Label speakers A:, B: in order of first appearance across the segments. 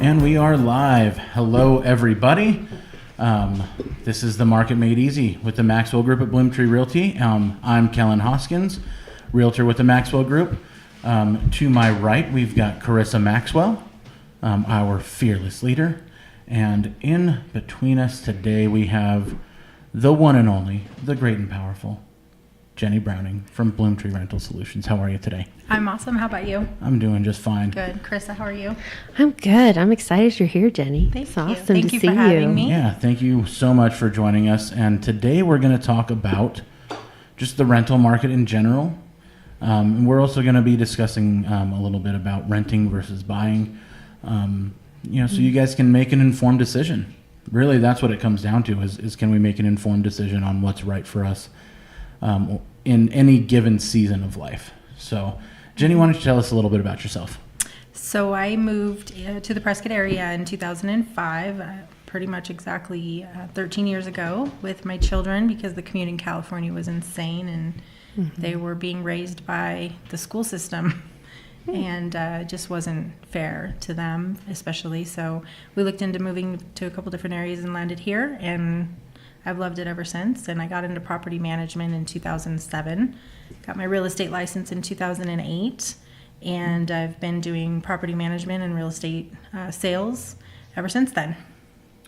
A: And we are live. Hello, everybody. This is the Market Made Easy with the Maxwell Group at Bloomtree Realty. I'm Kellen Hoskins, realtor with the Maxwell Group. To my right, we've got Carissa Maxwell, our fearless leader. And in between us today, we have the one and only, the great and powerful, Jenny Browning from Bloomtree Rental Solutions. How are you today?
B: I'm awesome. How about you?
A: I'm doing just fine.
B: Good. Carissa, how are you?
C: I'm good. I'm excited you're here, Jenny.
B: Thank
C: It's
B: you.
C: awesome
B: Thank
C: to
B: you
C: see
B: for having me.
A: Yeah, thank you so much for joining us. And today we're going to talk about just the rental market in general. And we're also going to be discussing a little bit about renting versus buying, so you guys can make an informed decision. Really, that's what it comes down to is can we make an informed decision on what's right for us in any given season of life. So, Jenny, why don't you tell us a little bit about yourself?
B: So I moved to the Prescott area in 2005, pretty much exactly 13 years ago with my children because the commute in California was insane and they were being raised by the school system and it just wasn't fair to them especially. So we looked into moving to a couple different areas and landed here, and I've loved it ever since. And I got into property management in 2007, got my real estate license in 2008, and I've been doing property management and real estate sales ever since then.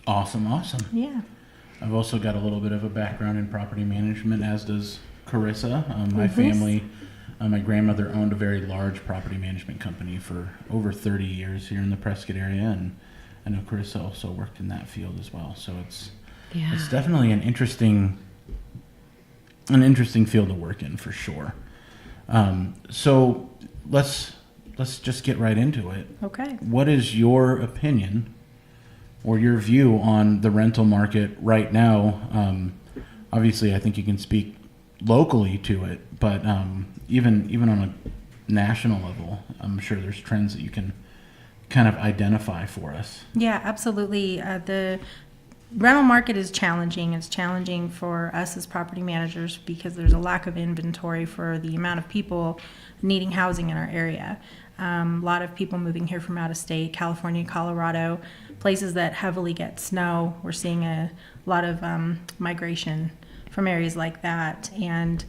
A: Awesome.
B: Yeah.
A: I've also got a little bit of a background in property management, as does Carissa. My family, my grandmother owned a very large property management company for over 30 years here in the Prescott area, and I know Carissa also worked in that field as well. So it's definitely an interesting field to work in for sure. So let's just get right into it.
B: Okay.
A: What is your opinion or your view on the rental market right now? Obviously, I think you can speak locally to it, but even on a national level, I'm sure there's trends that you can kind of identify for us.
B: Yeah, absolutely. The rental market is challenging. It's challenging for us as property managers because there's a lack of inventory for the amount of people needing housing in our area. A lot of people moving here from out of state, California, Colorado, places that heavily get snow. We're seeing a lot of migration from areas like that. And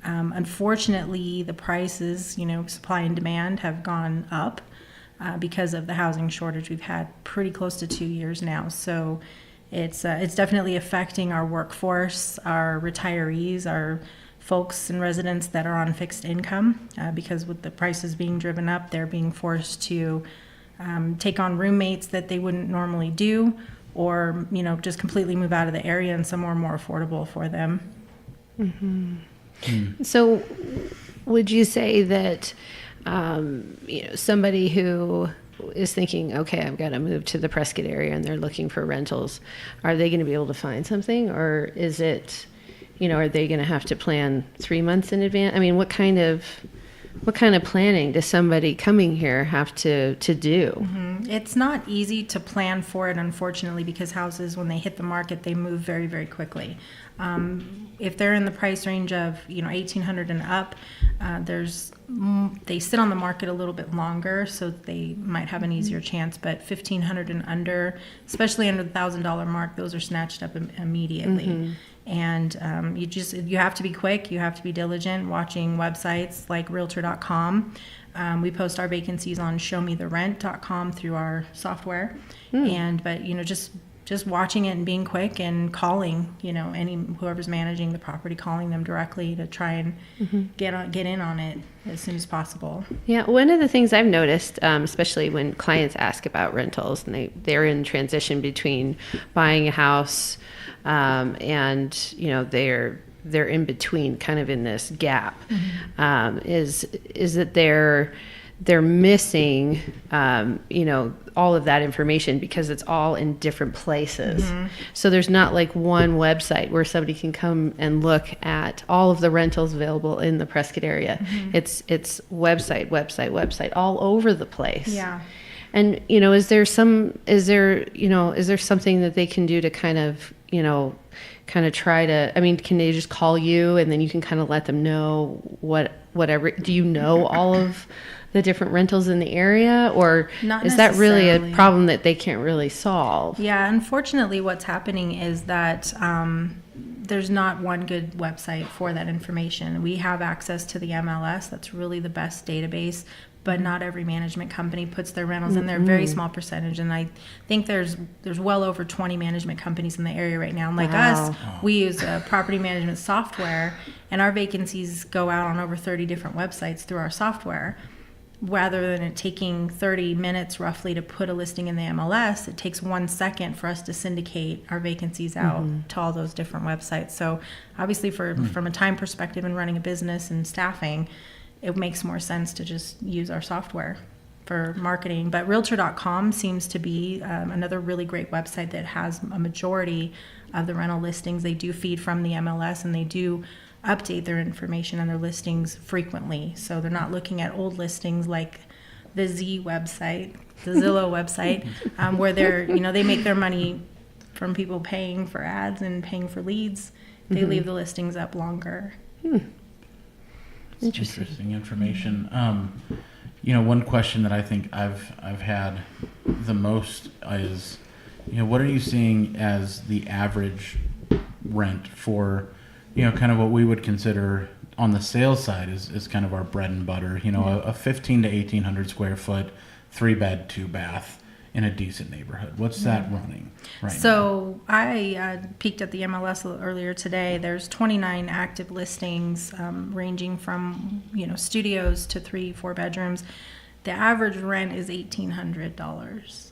B: unfortunately, the prices, supply and demand have gone up because of the housing shortage we've had pretty close to 2 years now. So it's definitely affecting our workforce, our retirees, our folks and residents that are on fixed income because with the prices being driven up, they're being forced to take on roommates that they wouldn't normally do, or just completely move out of the area and somewhere more affordable for them.
C: So would you say that somebody who is thinking, okay, I've got to move to the Prescott area and they're looking for rentals, are they going to be able to find something, or is it, are they going to have to plan 3 months in advance? I mean, what kind of planning does somebody coming here have to do?
B: It's not easy to plan for it, unfortunately, because houses, when they hit the market, they move very, very quickly. If they're in the price range of $1,800 and up, they sit on the market a little bit longer, so they might have an easier chance. But $1,500 and under, especially under the $1,000 mark, those are snatched up immediately. And you have to be quick, you have to be diligent, watching websites like realtor.com. We post our vacancies on showmetherent.com through our software. But just watching it and being quick and calling, whoever's managing the property, calling them directly to try and get in on it as soon as possible.
C: Yeah, one of the things I've noticed, especially when clients ask about rentals and they're in transition between buying a house and they're in between, kind of in this gap, is that they're missing all of that information because it's all in different places. So there's not like one website where somebody can come and look at all of the rentals available in the Prescott area. It's website all over the place.
B: Yeah.
C: And is there something that they can do to kind of kind of try to, I mean, can they just call you and then you can kind of let them know whatever, do you know all of the different rentals in the area, or
B: Not
C: is that really a
B: necessarily.
C: problem that they can't really solve?
B: Yeah, unfortunately, what's happening is that there's not one good website for that information. We have access to the MLS. That's really the best database, but not every management company puts their rentals in there. Very small percentage, and I think there's well over 20 management companies in the area right now. And like us, we use property management software, and our vacancies go out on over 30 different websites through our software. Rather than it taking 30 minutes roughly to put a listing in the MLS, it takes 1 second for us to syndicate our vacancies out to all those different websites. So obviously from a time perspective and running a business and staffing, it makes more sense to just use our software for marketing. But Realtor.com seems to be another really great website that has a majority of the rental listings. They do feed from the MLS, and they do update their information and their listings frequently. So they're not looking at old listings like the Z website, the Zillow website, where they make their money from people paying for ads and paying for leads. They leave the listings up longer.
A: Interesting information. One question that I think I've had the most is, what are you seeing as the average rent for, kind of what we would consider on the sales side is kind of our bread and butter, a 15 to 1800 square foot, 3-bed, 2-bath in a decent neighborhood. What's that running right now?
B: So I peeked at the MLS earlier today. There's 29 active listings ranging from, studios to 3-4 bedrooms. The average rent is $1,800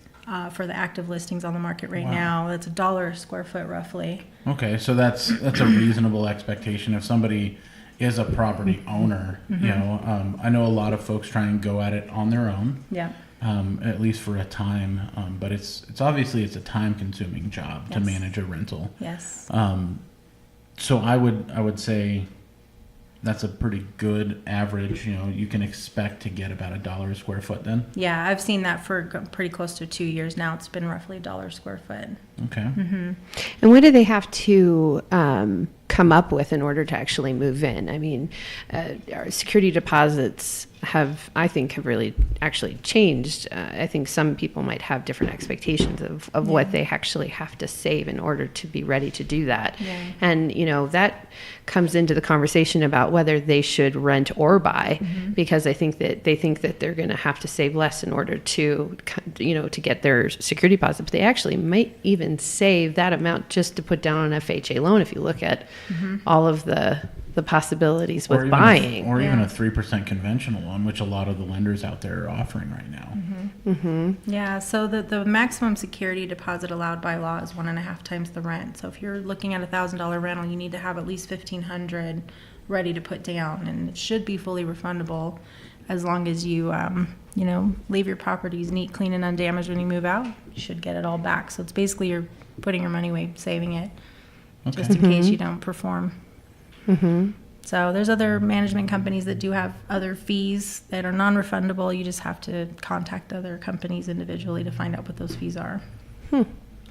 B: for the active listings on the market right now. That's $1 a square foot roughly.
A: Okay, so that's a reasonable expectation if somebody is a property owner. I know a lot of folks try and go at it on their own.
B: Yeah.
A: At least for a time, but it's obviously it's a time-consuming job to manage a rental.
B: Yes.
A: So I would say that's a pretty good average. You can expect to get about $1 a square foot then.
B: Yeah, I've seen that for pretty close to 2 years now. It's been roughly $1 a square foot.
A: Okay.
C: And what do they have to come up with in order to actually move in? I mean, our security deposits have really actually changed. I think some people might have different expectations of what they actually have to save in order to be ready to do that. Yeah. And, that comes into the conversation about whether they should rent or buy, because I think that they think that they're going to have to save less in order to, to get their security deposit. But they actually might even save that amount just to put down an FHA loan if you look at all of the possibilities with buying.
A: Or even a 3% conventional loan, which a lot of the lenders out there are offering right now.
B: Yeah, so the maximum security deposit allowed by law is 1.5 times the rent. So if you're looking at $1,000 rental, you need to have at least $1,500 ready to put down, and it should be fully refundable as long as you leave your properties neat, clean, and undamaged when you move out. You should get it all back. So it's basically you're putting your money away, saving it, just in case you don't perform. So there's other management companies that do have other fees that are non-refundable. You just have to contact other companies individually to find out what those fees are.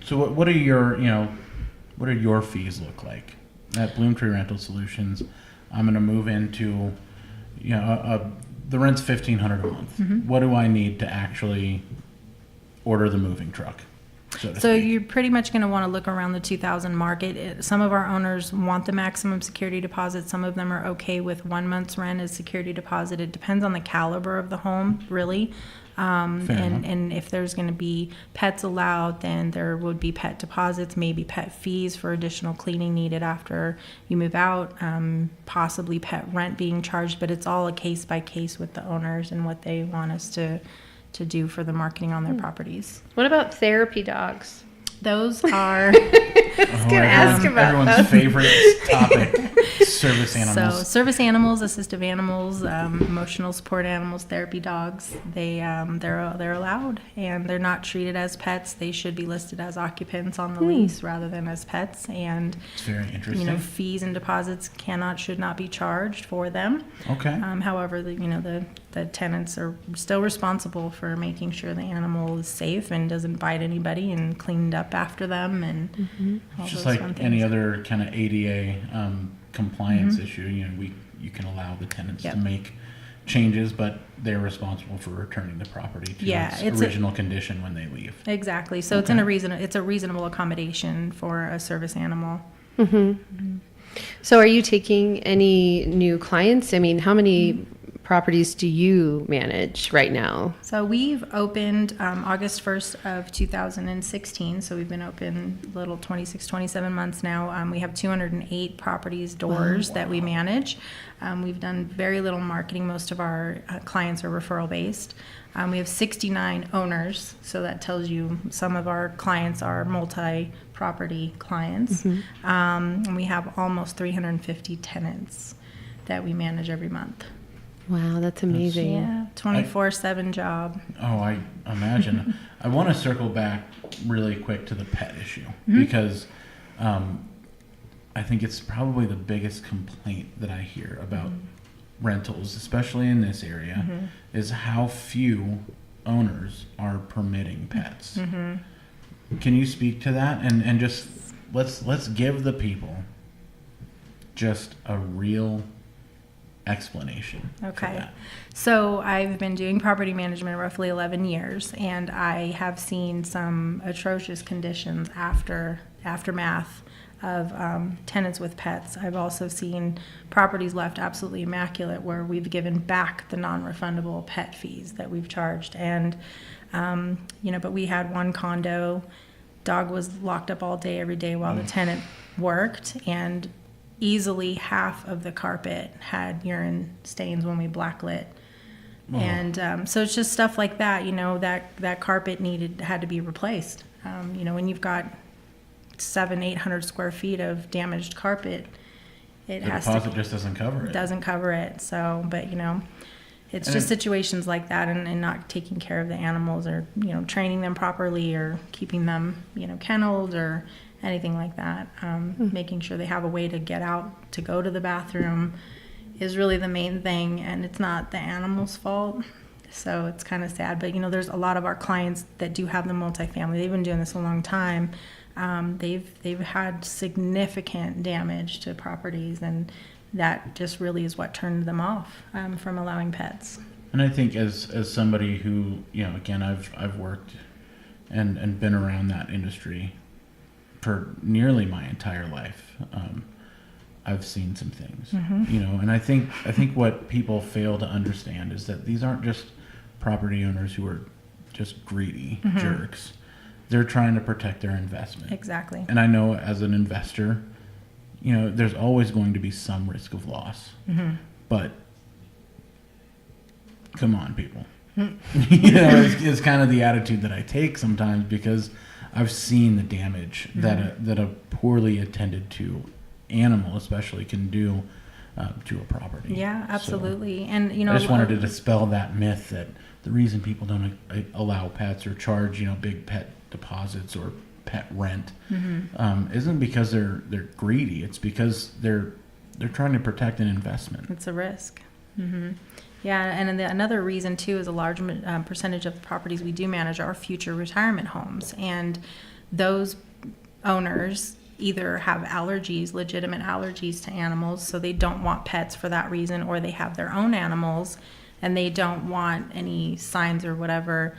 A: So what are your fees look like at Bloomtree Rental Solutions? I'm going to move into, the rent's $1,500 a month. What do I need to actually order the moving truck? So
B: you're pretty much going to want to look around the 2,000 market. Some of our owners want the maximum security deposit. Some of them are okay with 1 month's rent as security deposit. It depends on the caliber of the home, really. And if there's going to be pets allowed, then there would be pet deposits, maybe pet fees for additional cleaning needed after you move out, possibly pet rent being charged. But it's all a case by case with the owners and what they want us to do for the marketing on their properties.
C: What about therapy dogs?
B: Those are
A: everyone's favorite topic: service animals.
B: So service animals, assistive animals, emotional support animals, therapy dogs. They're allowed, and they're not treated as pets. They should be listed as occupants on the lease rather than as pets. And
A: it's very interesting.
B: Fees and deposits should not be charged for them.
A: Okay.
B: However, the the tenants are still responsible for making sure the animal is safe and doesn't bite anybody and cleaned up after them and all
A: Just
B: those
A: like
B: fun
A: any
B: things.
A: other kind of ADA compliance issue, you can allow the tenants
B: Yep.
A: to make changes, but they're responsible for returning the property to
B: Yeah,
A: its original condition when they leave.
B: Exactly. So
A: Okay.
B: it's a reasonable accommodation for a service animal.
C: So are you taking any new clients? I mean, how many properties do you manage right now?
B: So we've opened August 1st of 2016. So we've been open a little 26, 27 months now. We have 208 properties, doors that we manage. We've done very little marketing. Most of our clients are referral based. We have 69 owners. So that tells you some of our clients are multi-property clients. And we have almost 350 tenants that we manage every month.
C: Wow, that's amazing.
B: Yeah, 24/7 job.
A: Oh, I imagine. I want to circle back really quick to the pet issue because I think it's probably the biggest complaint that I hear about rentals, especially in this area, is how few owners are permitting pets. Can you speak to that and just let's give the people just a real explanation for
B: Okay.
A: that.
B: So I've been doing property management roughly 11 years, and I have seen some atrocious conditions aftermath of tenants with pets. I've also seen properties left absolutely immaculate where we've given back the non-refundable pet fees that we've charged. And, but we had one condo, dog was locked up all day, every day while the tenant worked, and easily half of the carpet had urine stains when we blacklit. And so it's just stuff like that, that carpet had to be replaced. When you've got 700-800 square feet of damaged carpet, it
A: The
B: has
A: deposit
B: to
A: just doesn't cover it.
B: doesn't cover it. So, but it's
A: And
B: just situations like that, and not taking care of the animals, or training them properly, or keeping them kenneled, or anything like that. Making sure they have a way to get out to go to the bathroom is really the main thing, and it's not the animal's fault. So it's kind of sad, but there's a lot of our clients that do have the multifamily. They've been doing this a long time. They've had significant damage to properties, and that just really is what turned them off from allowing pets.
A: And I think as somebody who, again, I've worked and been around that industry for nearly my entire life. I've seen some things, and I think what people fail to understand is that these aren't just property owners who are just greedy jerks. They're trying to protect their investment.
B: Exactly.
A: And I know as an investor, there's always going to be some risk of loss. But come on, people. It's kind of the attitude that I take sometimes, because I've seen the damage that a poorly attended to animal especially can do to a property.
B: Yeah,
A: So
B: absolutely. And
A: I just wanted to dispel that myth that the reason people don't allow pets or charge big pet deposits or pet rent isn't because they're greedy. It's because they're trying to protect an investment.
B: it's a risk. Yeah, and then another reason too is a large percentage of the properties we do manage are future retirement homes, and those owners either have allergies, legitimate allergies to animals, so they don't want pets for that reason, or they have their own animals and they don't want any signs or whatever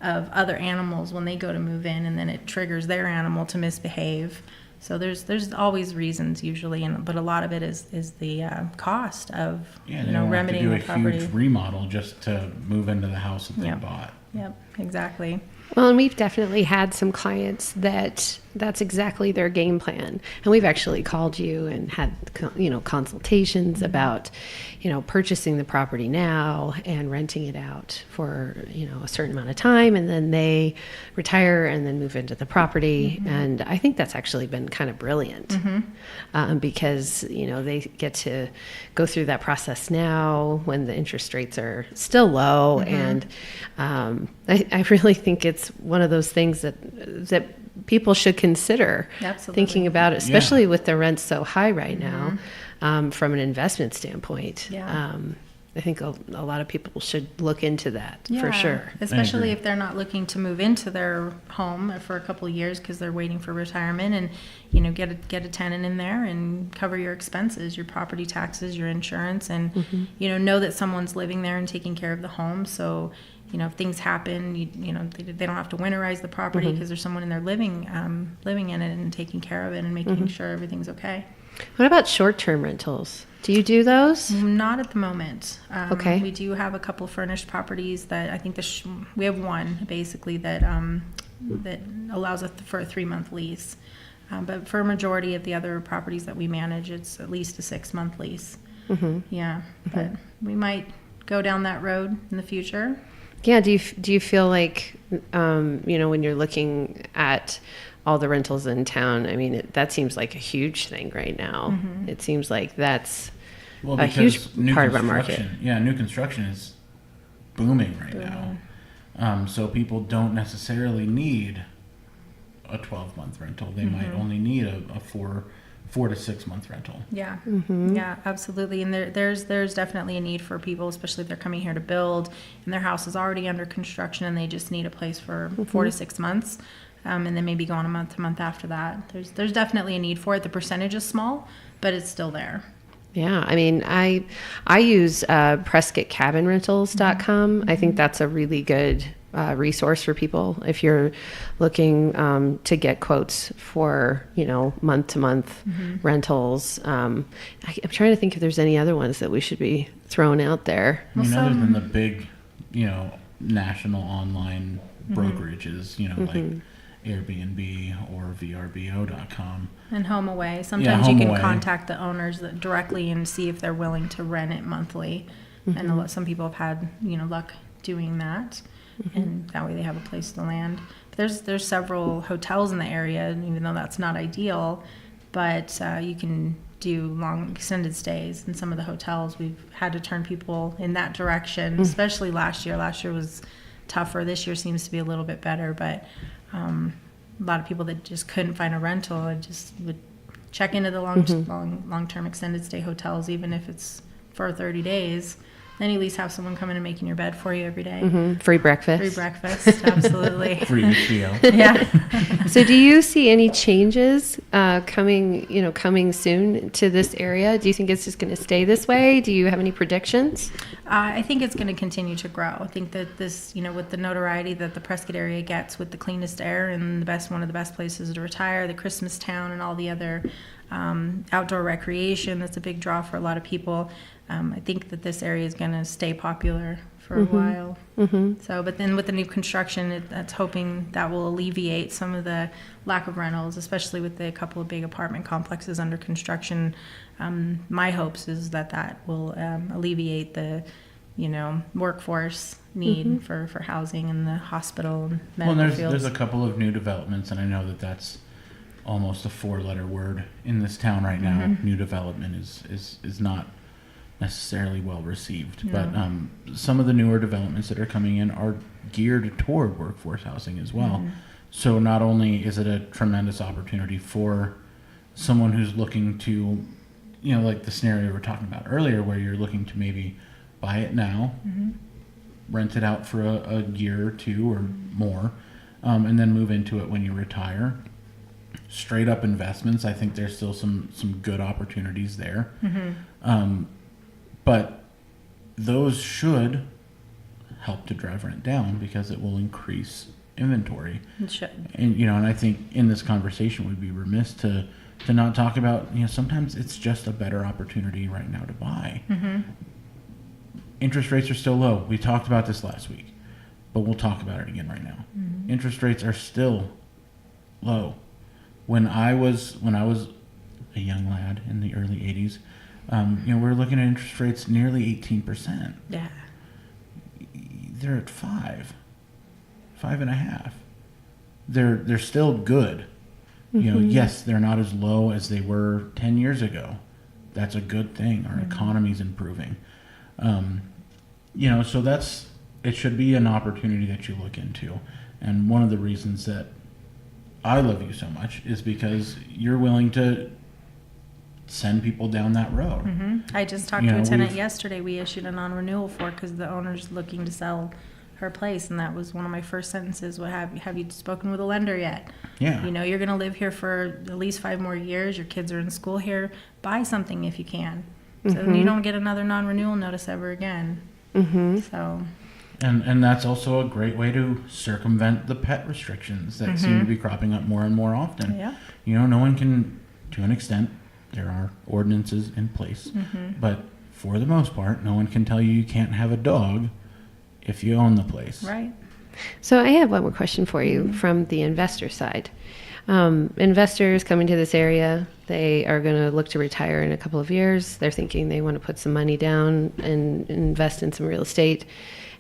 B: of other animals when they go to move in, and then it triggers their animal to misbehave. So there's always reasons usually, but a lot of it is the cost of
A: They don't
B: remedying the
A: have to do a
B: property.
A: huge remodel just to move into the house that they
B: Yep.
A: bought.
B: Yep, exactly.
C: Well, and we've definitely had some clients that's exactly their game plan. And we've actually called you and had, consultations about, purchasing the property now and renting it out for, a certain amount of time. And then they retire and then move into the property. And I think that's actually been kind of brilliant because, they get to go through that process now when the interest rates are still low. And I really think it's one of those things that people should consider
B: Absolutely.
C: thinking about it, especially with the rents so high right now, from an investment standpoint.
B: Yeah.
C: I think a lot of people should look into that for
B: Yeah,
C: sure.
B: especially
A: agree.
B: if they're not looking to move into their home for a couple of years because they're waiting for retirement, and get a tenant in there and cover your expenses, your property taxes, your insurance, and know that someone's living there and taking care of the home. So if things happen, they don't have to winterize the property because there's someone in there living in it and taking care of it and making sure everything's okay.
C: What about short-term rentals? Do you do those?
B: Not at the moment.
C: Okay.
B: We do have a couple furnished properties that I think we have one basically that allows us for a 3-month lease. But for a majority of the other properties that we manage, it's at least a 6-month lease. Yeah, but we might go down that road in the future.
C: Yeah. Do you feel like, when you're looking at all the rentals in town, I mean, that seems like a huge thing right now. It seems like that's a huge part of our market.
A: Yeah, new construction is booming right now. So people don't necessarily need a 12-month rental. They might only need a 4 to 6 month rental.
B: Yeah, yeah, absolutely. And there's definitely a need for people, especially if they're coming here to build and their house is already under construction and they just need a place for 4 to 6 months. And then maybe go on a month to month after that. There's definitely a need for it. The percentage is small, but it's still there.
C: Yeah, I mean, I use PrescottCabinRentals.com. I think that's a really good resource for people if you're looking to get quotes for month to month rentals. I'm trying to think if there's any other ones that we should be throwing out there.
A: I mean, other than the big, national online brokerages, like Airbnb or VRBO.com.
B: And HomeAway. Sometimes you can
A: HomeAway.
B: contact the owners directly and see if they're willing to rent it monthly. And some people have had luck doing that, and that way they have a place to land. But there's several hotels in the area, even though that's not ideal. But you can do long extended stays in some of the hotels. We've had to turn people in that direction, especially last year. Last year was tougher. This year seems to be a little bit better, but a lot of people that just couldn't find a rental and just would check into the long-term extended stay hotels, even if it's for 30 days. Then you at least have someone come in and making your bed for you every day.
C: Free breakfast.
B: Free breakfast, absolutely.
A: Free HBO.
B: Yeah.
C: So do you see any changes coming soon to this area? Do you think it's just going to stay this way? Do you have any predictions?
B: I think it's going to continue to grow. I think that this, with the notoriety that the Prescott area gets with the cleanest air and one of the best places to retire, the Christmas town and all the other outdoor recreation, that's a big draw for a lot of people. I think that this area is going to stay popular for a while. So, but then with the new construction, that's hoping that will alleviate some of the lack of rentals, especially with the couple of big apartment complexes under construction. My hopes is that will alleviate the, workforce need for housing in the hospital and medical fields.
A: There's a couple of new developments, and I know that's almost a 4-letter word in this town right now. New development is not necessarily well received, but some of the newer developments that are coming in are geared toward workforce housing as well. So not only is it a tremendous opportunity for someone who's looking to, like the scenario we were talking about earlier, where you're looking to maybe buy it now, rent it out for a year or two or more, and then move into it when you retire. Straight up investments, I think there's still some good opportunities there. But those should help to drive rent down because it will increase inventory.
B: It should.
A: And and I think in this conversation we'd be remiss to not talk about, sometimes it's just a better opportunity right now to buy. Interest rates are still low. We talked about this last week, but we'll talk about it again right now. Interest rates are still low. When I was a young lad in the early 80s, we're looking at interest rates nearly 18%.
B: Yeah.
A: They're at 5.5. They're still good. Yes, they're not as low as they were 10 years ago. That's a good thing. Our economy's improving. So it should be an opportunity that you look into. And one of the reasons that I love you so much is because you're willing to send people down that road.
B: I just talked
A: You
B: to a
A: know,
B: tenant
A: we've-
B: yesterday. We issued a non-renewal for because the owner's looking to sell her place, and that was one of my first sentences. What have you spoken with a lender yet?
A: Yeah.
B: You know, you're going to live here for at least 5 more years. Your kids are in school here. Buy something if you can, so then you don't get another non-renewal notice ever again. So
A: And that's also a great way to circumvent the pet restrictions that seem to be cropping up more and more often.
B: yeah,
A: You know, no one can, to an extent, there are ordinances in place, but for the most part, no one can tell you can't have a dog if you own the place.
B: right.
C: So I have one more question for you from the investor side. Investors coming to this area, they are going to look to retire in a couple of years. They're thinking they want to put some money down and invest in some real estate.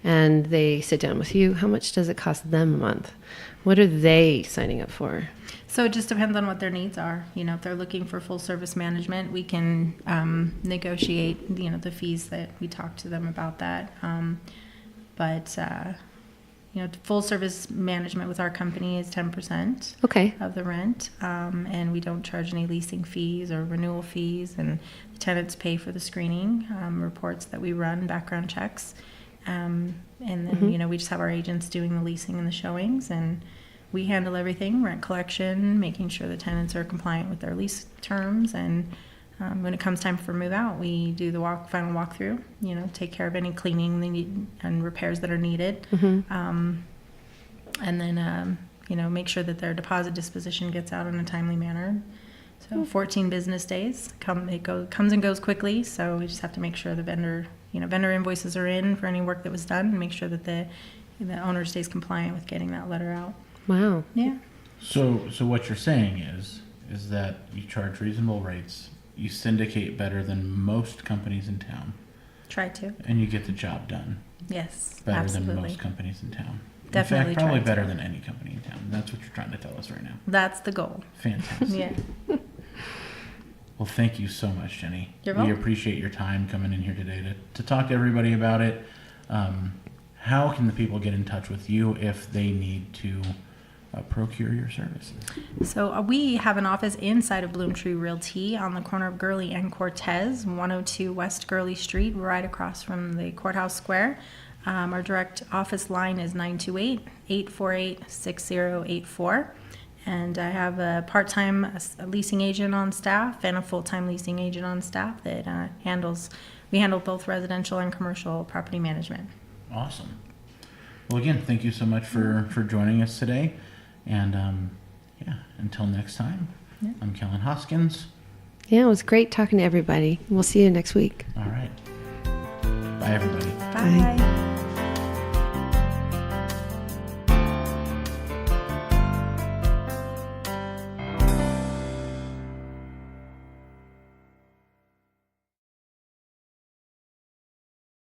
C: And they sit down with you. How much does it cost them a month? What are they signing up for?
B: So it just depends on what their needs are. You know, if they're looking for full service management, we can negotiate, you know, the fees that we talk to them about that. You know, full service management with our company is 10%
C: Okay.
B: of the rent, and we don't charge any leasing fees or renewal fees, and the tenants pay for the screening reports that we run, background checks, and then you know, we just have our agents doing the leasing and the showings, and we handle everything: rent collection, making sure the tenants are compliant with their lease terms, and when it comes time for move out, we do the final walkthrough. You know, take care of any cleaning they need and repairs that are needed, and then you know, make sure that their deposit disposition gets out in a timely manner. So 14 business days. Comes and goes quickly. So we just have to make sure the vendor invoices are in for any work that was done, and make sure that the owner stays compliant with getting that letter out.
C: Wow.
B: Yeah.
A: So what you're saying is that you charge reasonable rates, you syndicate better than most companies in town,
B: Try to.
A: and you get the job done
B: Yes.
A: better
B: absolutely.
A: than most companies in town.
B: Definitely
A: In fact, probably
B: try to.
A: better than any company in town. That's what you're trying to tell us right now.
B: That's the goal.
A: Fantastic.
B: Yeah.
A: Well, thank you so much, Jenny.
B: You're
A: We
B: welcome.
A: appreciate your time coming in here today to talk to everybody about it. How can the people get in touch with you if they need to procure your services?
B: So we have an office inside of Bloomtree Realty on the corner of Gurley and Cortez, 102 West Gurley Street, right across from the courthouse square. Our direct office line is 928-848-6084. And I have a part-time leasing agent on staff and a full-time leasing agent on staff that we handle both residential and commercial property management.
A: Awesome. Well, again, thank you so much for joining us today. And yeah, until next time,
B: Yeah.
A: I'm Kellen Hoskins.
C: Yeah, it was great talking to everybody. We'll see you next week.
A: All right. Bye, everybody.
B: Bye.